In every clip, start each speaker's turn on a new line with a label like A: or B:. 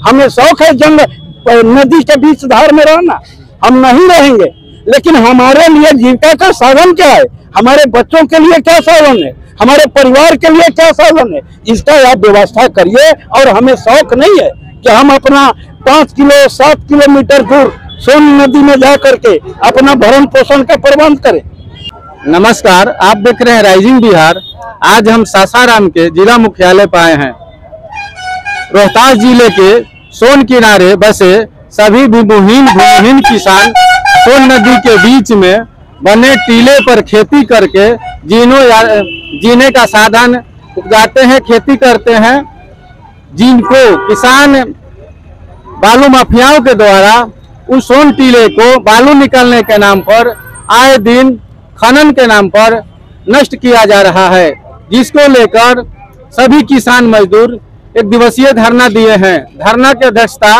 A: हमें शौक है जंग नदी के बीच धार में रहना, हम नहीं रहेंगे। लेकिन हमारे लिए जीविका का साधन क्या है, हमारे बच्चों के लिए क्या साधन है, हमारे परिवार के लिए क्या साधन है, इसका आप व्यवस्था करिए। और हमें शौक नहीं है कि हम अपना 5-7 किलोमीटर दूर सोन नदी में जा करके अपना भरण पोषण का प्रबंध करें।
B: नमस्कार, आप देख रहे हैं राइजिंग बिहार। आज हम सासाराम के जिला मुख्यालय पर आए हैं। रोहतास जिले के सोन किनारे बसे सभी भूमिहीन किसान सोन नदी के बीच में बने टीले पर खेती करके जीने का साधन उपजाते हैं, खेती करते हैं, जिनको किसान बालू माफियाओं के द्वारा उस सोन टीले को बालू निकालने के नाम पर आए दिन खनन के नाम पर नष्ट किया जा रहा है, जिसको लेकर सभी किसान मजदूर एक दिवसीय धरना दिए हैं। धरना की अध्यक्षता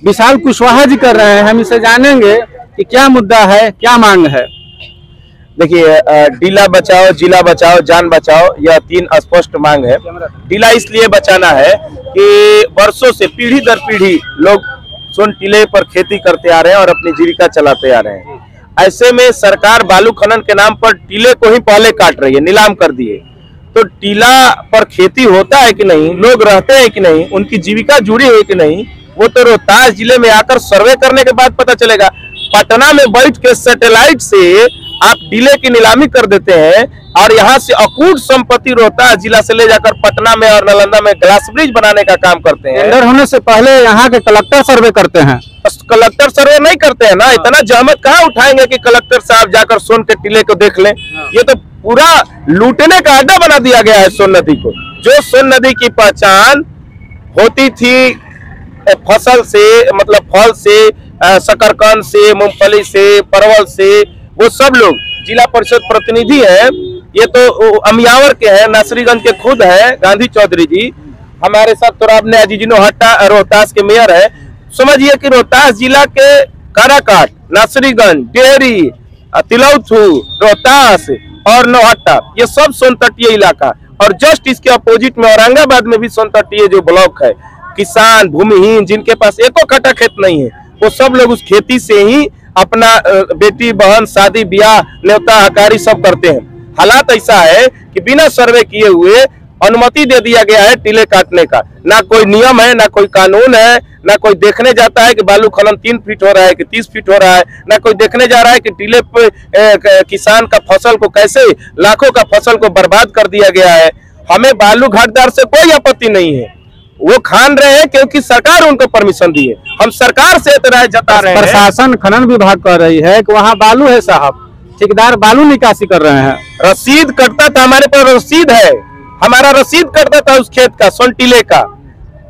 B: विशाल कुशवाहा जी कर रहे हैं। हम इसे जानेंगे कि क्या मुद्दा है, क्या मांग है।
C: देखिए, टीला बचाओ, जिला बचाओ, जान बचाओ, यह 3 स्पष्ट मांग है। टीला इसलिए बचाना है कि वर्षों से पीढ़ी दर पीढ़ी लोग सोन टीले पर खेती करते आ रहे हैं और अपनी जीविका चलाते आ रहे हैं। ऐसे में सरकार बालू खनन के नाम पर टीले को ही पहले काट रही है, नीलाम कर दिए। तो टीला पर खेती होता है कि नहीं, लोग रहते हैं कि नहीं, उनकी जीविका जुड़ी है कि नहीं, वो तो रोहतास जिले में आकर सर्वे करने के बाद पता चलेगा। पटना में बैठ के सैटेलाइट से आप टीले की नीलामी कर देते हैं और यहाँ से अकूट संपत्ति रोहतास जिला से ले जाकर पटना में और नालंदा में ग्लास ब्रिज बनाने का काम करते हैं।
B: टेंडर होने से पहले यहाँ के कलेक्टर सर्वे करते हैं।
C: कलेक्टर सर्वे नहीं करते हैं ना, इतना जहमत कहाँ उठाएंगे कि कलेक्टर साहब जाकर सोन के टीले को देख लें। ये तो पूरा लूटने का अड्डा बना दिया गया है सोन नदी को। जो सोन नदी की पहचान होती थी फसल से, मतलब फल से, शकरकंद से, मूंगफली से, परवल से, वो सब लोग जिला परिषद प्रतिनिधि है। ये तो अमियावर के हैं, नासरीगंज के खुद है गांधी चौधरी जी। हमारे साथ तुराब ने अजीजिनो हट्टा रोहतास के मेयर है। समझिए कि रोहतास जिला के काराकाट, नासरीगंज, डेहरी, तिलौथू, रोहतास और नौहट्टा, ये सब सोन तटीय इलाका। और जस्ट इसके अपोजिट में औरंगाबाद में भी सोन तटीय जो ब्लॉक है, किसान भूमिहीन जिनके पास एको कट्टा खेत नहीं है, वो सब लोग उस खेती से ही अपना बेटी बहन शादी ब्याह न्योता हकारी सब करते हैं। हालात ऐसा है कि बिना सर्वे किए हुए अनुमति दे दिया गया है टीले काटने का। ना कोई नियम है, ना कोई कानून है, ना कोई देखने जाता है कि बालू खनन 3 फीट हो रहा है कि 30 फीट हो रहा है, ना कोई देखने जा रहा है कि टीले पे किसान का फसल को कैसे लाखों का फसल को बर्बाद कर दिया गया है। हमें बालू घाटदार से कोई आपत्ति नहीं है, वो खान रहे हैं क्योंकि सरकार उनको परमिशन दी है। हम सरकार से एतराज जता रहे हैं।
B: प्रशासन खनन विभाग कह रही है कि वहाँ बालू है साहब, ठेकेदार बालू निकासी कर रहे हैं।
C: रसीद कटता था, हमारे पास रसीद है, हमारा रसीद कटता था उस खेत का, सोन टीले का।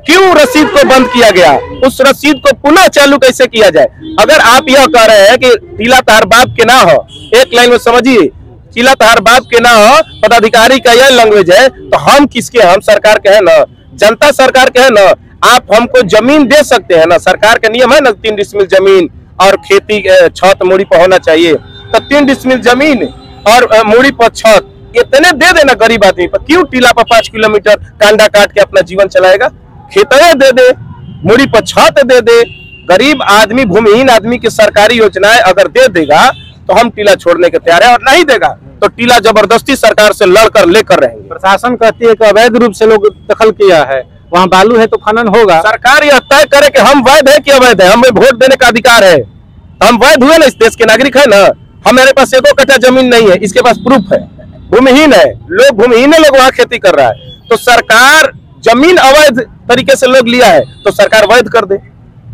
C: क्यों रसीद को बंद किया गया? उस रसीद को पुनः चालू कैसे किया जाए? अगर आप यह कह रहे हैं कि टीला तहार बाप के ना हो, एक लाइन में समझिए, टीला तहार बाप के ना हो, पदाधिकारी का यह लैंग्वेज है, तो हम किसके? हम सरकार के हैं ना, जनता सरकार के है ना। आप हमको जमीन दे सकते हैं ना, सरकार का नियम है ना 3 डिसमिल जमीन और खेती छत मूड़ी पर होना चाहिए। तो 3 डिसमिल जमीन और मूड़ी पर छत इतने दे देना गरीब आदमी पर। क्यों टीला पर 5 किलोमीटर कांडा काट के अपना जीवन चलाएगा? खेतरे दे दे, मूड़ी पर छत दे दे। गरीब आदमी, भूमिहीन आदमी की सरकारी योजनाएं अगर दे देगा तो हम टीला छोड़ने के तैयार है, और नहीं देगा तो टीला जबरदस्ती सरकार से लड़कर लेकर रहेंगे।
B: प्रशासन कहती है कि अवैध रूप से लोग दखल किया है, वहाँ बालू है तो खनन होगा।
C: सरकार यह तय करे कि हम वैध है कि अवैध है। हमें वोट देने का अधिकार है, हम वैध हुए ना, इस देश के नागरिक है ना। हमारे पास 1 कट्ठा जमीन नहीं है, इसके पास प्रूफ है, भूमिहीन है लोग, भूमिहीन लोग वहाँ खेती कर रहा है। तो सरकार जमीन अवैध तरीके से लोग लिया है तो सरकार वैध कर दे,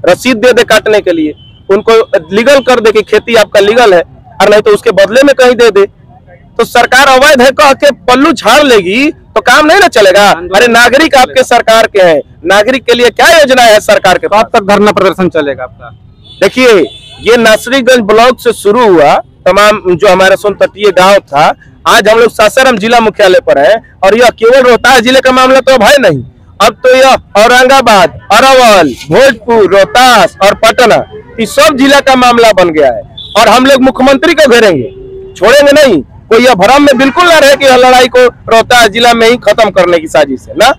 C: रसीद दे दे काटने के लिए, उनको लीगल कर दे कि खेती आपका लीगल है, और नहीं तो उसके बदले में कहीं दे दे। तो सरकार अवैध है कह के पल्लू झाड़ लेगी तो काम नहीं ना चलेगा। अरे नागरिक आपके सरकार के हैं, नागरिक के लिए क्या योजना है सरकार के?
B: कब तक धरना प्रदर्शन चलेगा आपका?
C: देखिए, ये नासरीगंज ब्लॉक से शुरू हुआ, तमाम जो हमारा सोन तटीय गांव था। आज हम लोग सासाराम जिला मुख्यालय पर है, और यह केवल रोहतास जिले का मामला तो अब है नहीं, अब तो यह औरंगाबाद, अरवल, भोजपुर, रोहतास और पटना, इस सब जिला का मामला बन गया है। और हम लोग मुख्यमंत्री को घेरेंगे, छोड़ेंगे नहीं। कोई यह भ्रम में बिल्कुल ना रहे कि यह लड़ाई को रोहतास जिला में ही खत्म करने की साजिश है ना।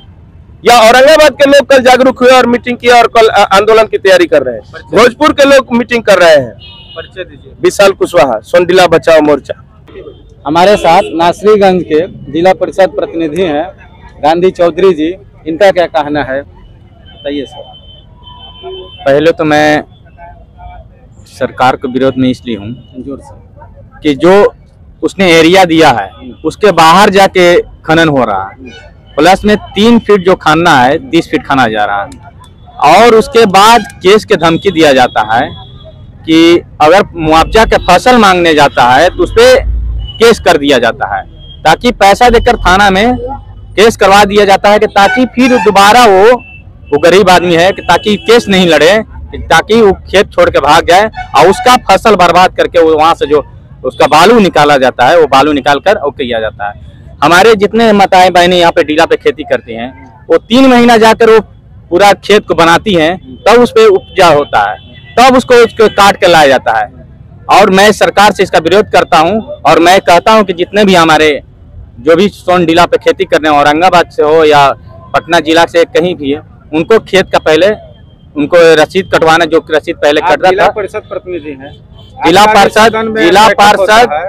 C: या औरंगाबाद के लोग कल जागरूक हुए और मीटिंग किया और कल आंदोलन की तैयारी कर रहे हैं? भोजपुर के लोग मीटिंग कर रहे हैं।
B: परिचय दीजिए।
C: विशाल कुशवाहा, सोनडिला बचाओ मोर्चा।
B: हमारे साथ नासरीगंज के जिला परिषद प्रतिनिधि हैं गांधी चौधरी जी, इनका क्या कहना है बताइए सर।
D: पहले तो मैं सरकार के विरोध में इसलिए हूँ
B: जोर से।
D: कि जो उसने एरिया दिया है उसके बाहर जाके खनन हो रहा है, प्लस में 3 फीट जो खाना है 30 फीट खाना जा रहा है, और उसके बाद केस के धमकी दिया जाता है कि अगर मुआवजा के फसल मांगने जाता है तो उस पर केस कर दिया जाता है, ताकि पैसा देकर थाना में केस करवा दिया जाता है कि ताकि फिर दोबारा वो गरीब आदमी है कि ताकि केस नहीं लड़े, ताकि वो खेत छोड़ के भाग जाए और उसका फसल बर्बाद करके वो वहाँ से जो उसका बालू निकाला जाता है वो बालू निकाल कर और किया जाता है। हमारे जितने माताएं बहनें यहाँ पे डीला पे खेती करती हैं वो 3 महीना जाकर वो पूरा खेत को बनाती हैं, तब उस पर उपजा होता है, तब उसको काट के लाया जाता है। और मैं सरकार से इसका विरोध करता हूं और मैं कहता हूं कि जितने भी हमारे जो भी सोनडिला पे खेती करने औरंगाबाद से हो या पटना जिला से कहीं भी है, उनको खेत का पहले उनको रसीद कटवाना, जो रसीद पहले कट रहा था।
B: जिला परिषद प्रतिनिधि हैं,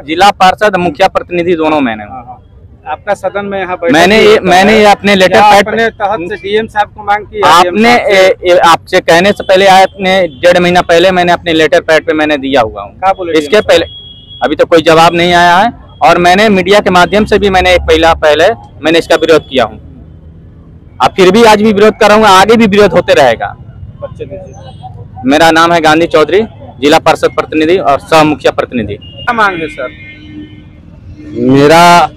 D: जिला पार्षद मुखिया प्रतिनिधि दोनों मैंने
B: आपका सदन में यहाँ
D: मैंने अपने लेटर पैड
B: अपने तहत से डीएम साहब को मांग की।
D: आपसे कहने से पहले आपने 1.5 महीना पहले मैंने अपने लेटर पैड पे मैंने दिया हुआ हूँ। इसके पहले अभी तो कोई जवाब नहीं आया है, और मैंने मीडिया के माध्यम से भी मैंने पहले मैंने इसका विरोध किया हूँ। अब फिर भी आज भी विरोध कर रहा हूँ, आगे भी विरोध होते रहेगा। मेरा नाम है गांधी चौधरी, जिला परिषद प्रतिनिधि और सह मुखिया प्रतिनिधि।
B: क्या मांग है सर?
A: मेरा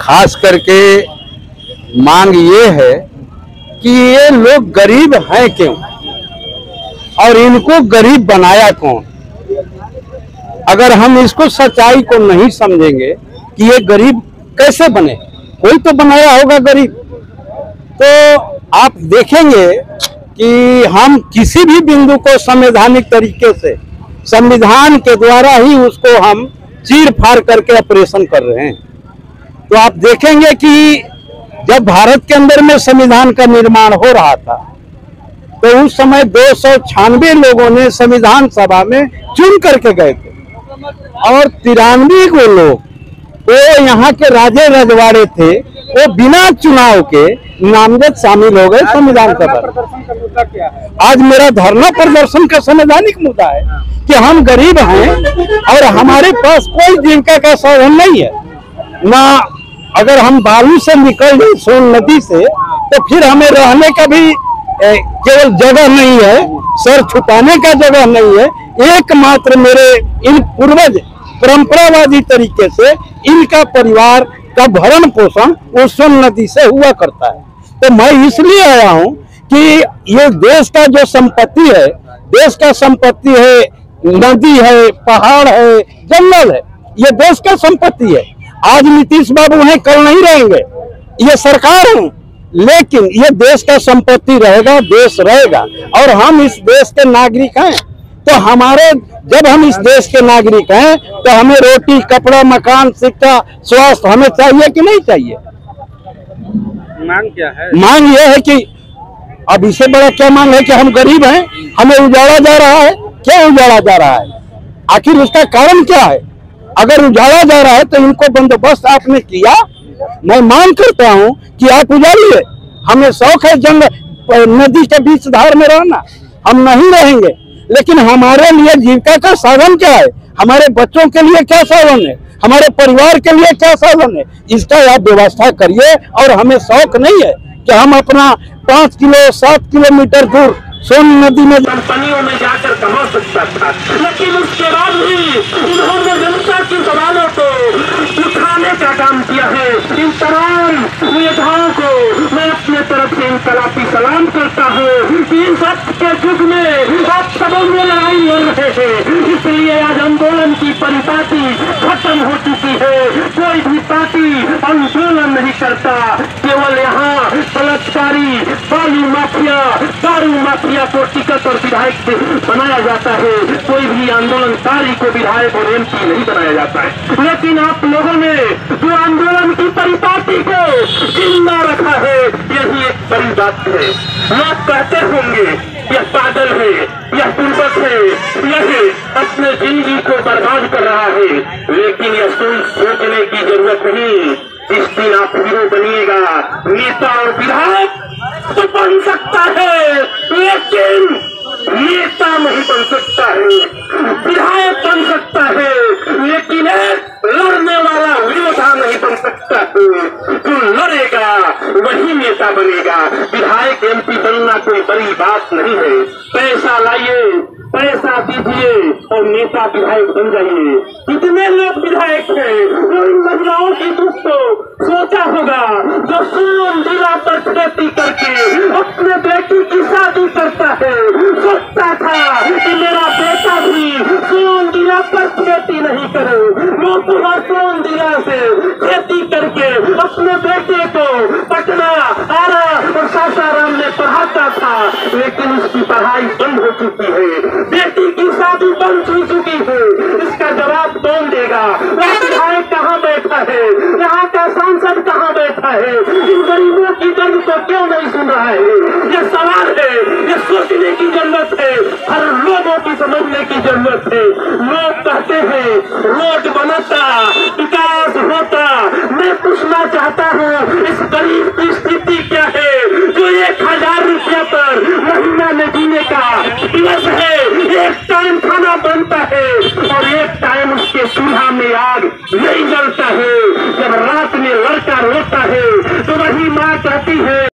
A: खास करके मांग ये है कि ये लोग गरीब हैं क्यों और इनको गरीब बनाया कौन। अगर हम इसको सच्चाई को नहीं समझेंगे कि ये गरीब कैसे बने, कोई तो बनाया होगा गरीब, तो आप देखेंगे कि हम किसी भी बिंदु को संवैधानिक तरीके से संविधान के द्वारा ही उसको हम चीर फाड़ करके ऑपरेशन कर रहे हैं। तो आप देखेंगे कि जब भारत के अंदर में संविधान का निर्माण हो रहा था तो उस समय 296 लोगों ने संविधान सभा में चुन करके गए थे और 93 को लोग वो यहाँ के राजे रजवाड़े थे, वो बिना चुनाव के नामजद शामिल हो गए संविधान सभा।
B: प्रदर्शन का मुद्दा क्या है?
A: आज मेरा धरना प्रदर्शन का संवैधानिक मुद्दा है कि हम गरीब हैं और हमारे पास कोई जीविका का साधन नहीं है ना। अगर हम बालू से निकल जाए सोन नदी से तो फिर हमें रहने का भी केवल जगह नहीं है, सर छुपाने का जगह नहीं है। एकमात्र मेरे इन पूर्वज परंपरावादी तरीके से इनका परिवार का भरण पोषण उस सोन नदी से हुआ करता है। तो मैं इसलिए आया हूं कि ये देश का जो संपत्ति है, देश का संपत्ति है, नदी है, पहाड़ है, जंगल है, ये देश का संपत्ति है। आज नीतीश बाबू हैं, कल नहीं रहेंगे, ये सरकार है, लेकिन ये देश का संपत्ति रहेगा, देश रहेगा और हम इस देश के नागरिक हैं। तो हमारे जब हम इस देश के नागरिक हैं तो हमें रोटी, कपड़ा, मकान, शिक्षा, स्वास्थ्य हमें चाहिए कि नहीं चाहिए?
B: मांग क्या है?
A: मांग ये है कि अब इससे बड़ा क्या मांग है कि हम गरीब हैं, हमें उजाड़ा जा रहा है। क्या उजाड़ा जा रहा है? आखिर उसका कारण क्या है? अगर उजाड़ा जा रहा है तो इनको बंदोबस्त आपने किया। मैं मांग करता हूं कि आप उजाड़िए। हमें शौक है जंगल नदी के बीच धार में रहना, हम नहीं रहेंगे, लेकिन हमारे लिए जीविका का साधन क्या है? हमारे बच्चों के लिए क्या साधन है? हमारे परिवार के लिए क्या साधन है? इसका आप व्यवस्था करिए। और हमें शौक नहीं है कि हम अपना 5 किलो 7 किलोमीटर दूर सोन नदी में
E: कंपनियों में जाकर कमा सकता था, लेकिन उसके बाद भी इन्होंने जनता की सवालों को उठाने का काम किया है। इन तमाम नेताओं को मैं अपने तरफ से इनकलाबी सलाम करता हूँ। इन सब के युग में आप सबों में लड़ाई लड़ रहे हैं, इसलिए आज आंदोलन की परिपाटी खत्म हो चुकी है। कोई भी पार्टी आंदोलन नहीं करता, केवल यहाँ बलात्कारी, बालू माफिया, दारू माफिया को टिकट और विधायक बनाया जाता है, कोई भी आंदोलनकारी को विधायक और एमपी नहीं बनाया जाता है। लेकिन आप लोगों ने जो आंदोलन की परिपाटी को जिंदा रखा है, यही एक बड़ी बात है। लोग कहते होंगे यह पागल है, यह पूर्वक है, यह अपने जिंदगी को बर्बाद कर रहा है, लेकिन यह सोचने की जरूरत नहीं। इस दिन आप हीरो बनिएगा, नेता और विधायक तो बन सकता है, लेकिन नेता नहीं बन सकता है, विधायक बन सकता है, लेकिन लड़ने वाला योद्धा नहीं बन सकता है। जो लड़ेगा वही नेता बनेगा। विधायक एमपी बनना कोई बड़ी बात नहीं है। पैसा लाइए, पैसा दीजिए और नेता विधायक बन जाइए। कितने लोग विधायक हैं, वो इन महिलाओं की दुख को सोचा होगा, जो सोन जिला पर खेती करके अपने बेटी की शादी करता है। सोचता था कि मेरा बेटा भी सोन जिला पर खेती नहीं करे, वो पूरा सोन जिला से खेती करके अपने बेटे को पटना, आरा और सासाराम में पढ़ाता था, लेकिन उसकी पढ़ाई बंद हो चुकी है, बेटी की शादी बंद हो चुकी है। इसका जवाब कौन देगा? वह विधायक कहाँ बैठा है, यहाँ का सांसद कहाँ बैठा है, इन गरीबों की दर्द को क्यों नहीं सुन रहा है? ये सवाल है, ये सोचने की जरूरत है, हर लोगों की समझने की जरूरत है। लोग कहते हैं रोड बनता, विकास होता। मैं पूछना चाहता हूँ, इस गरीब की स्थिति क्या है जो 1000 रुपया पर महीना में जीने का दिवस है? एक टाइम खाना बनता है और एक टाइम उसके चूल्हा में आग नहीं जलता है। जब रात में लड़का रोता है तो वही माँ कहती है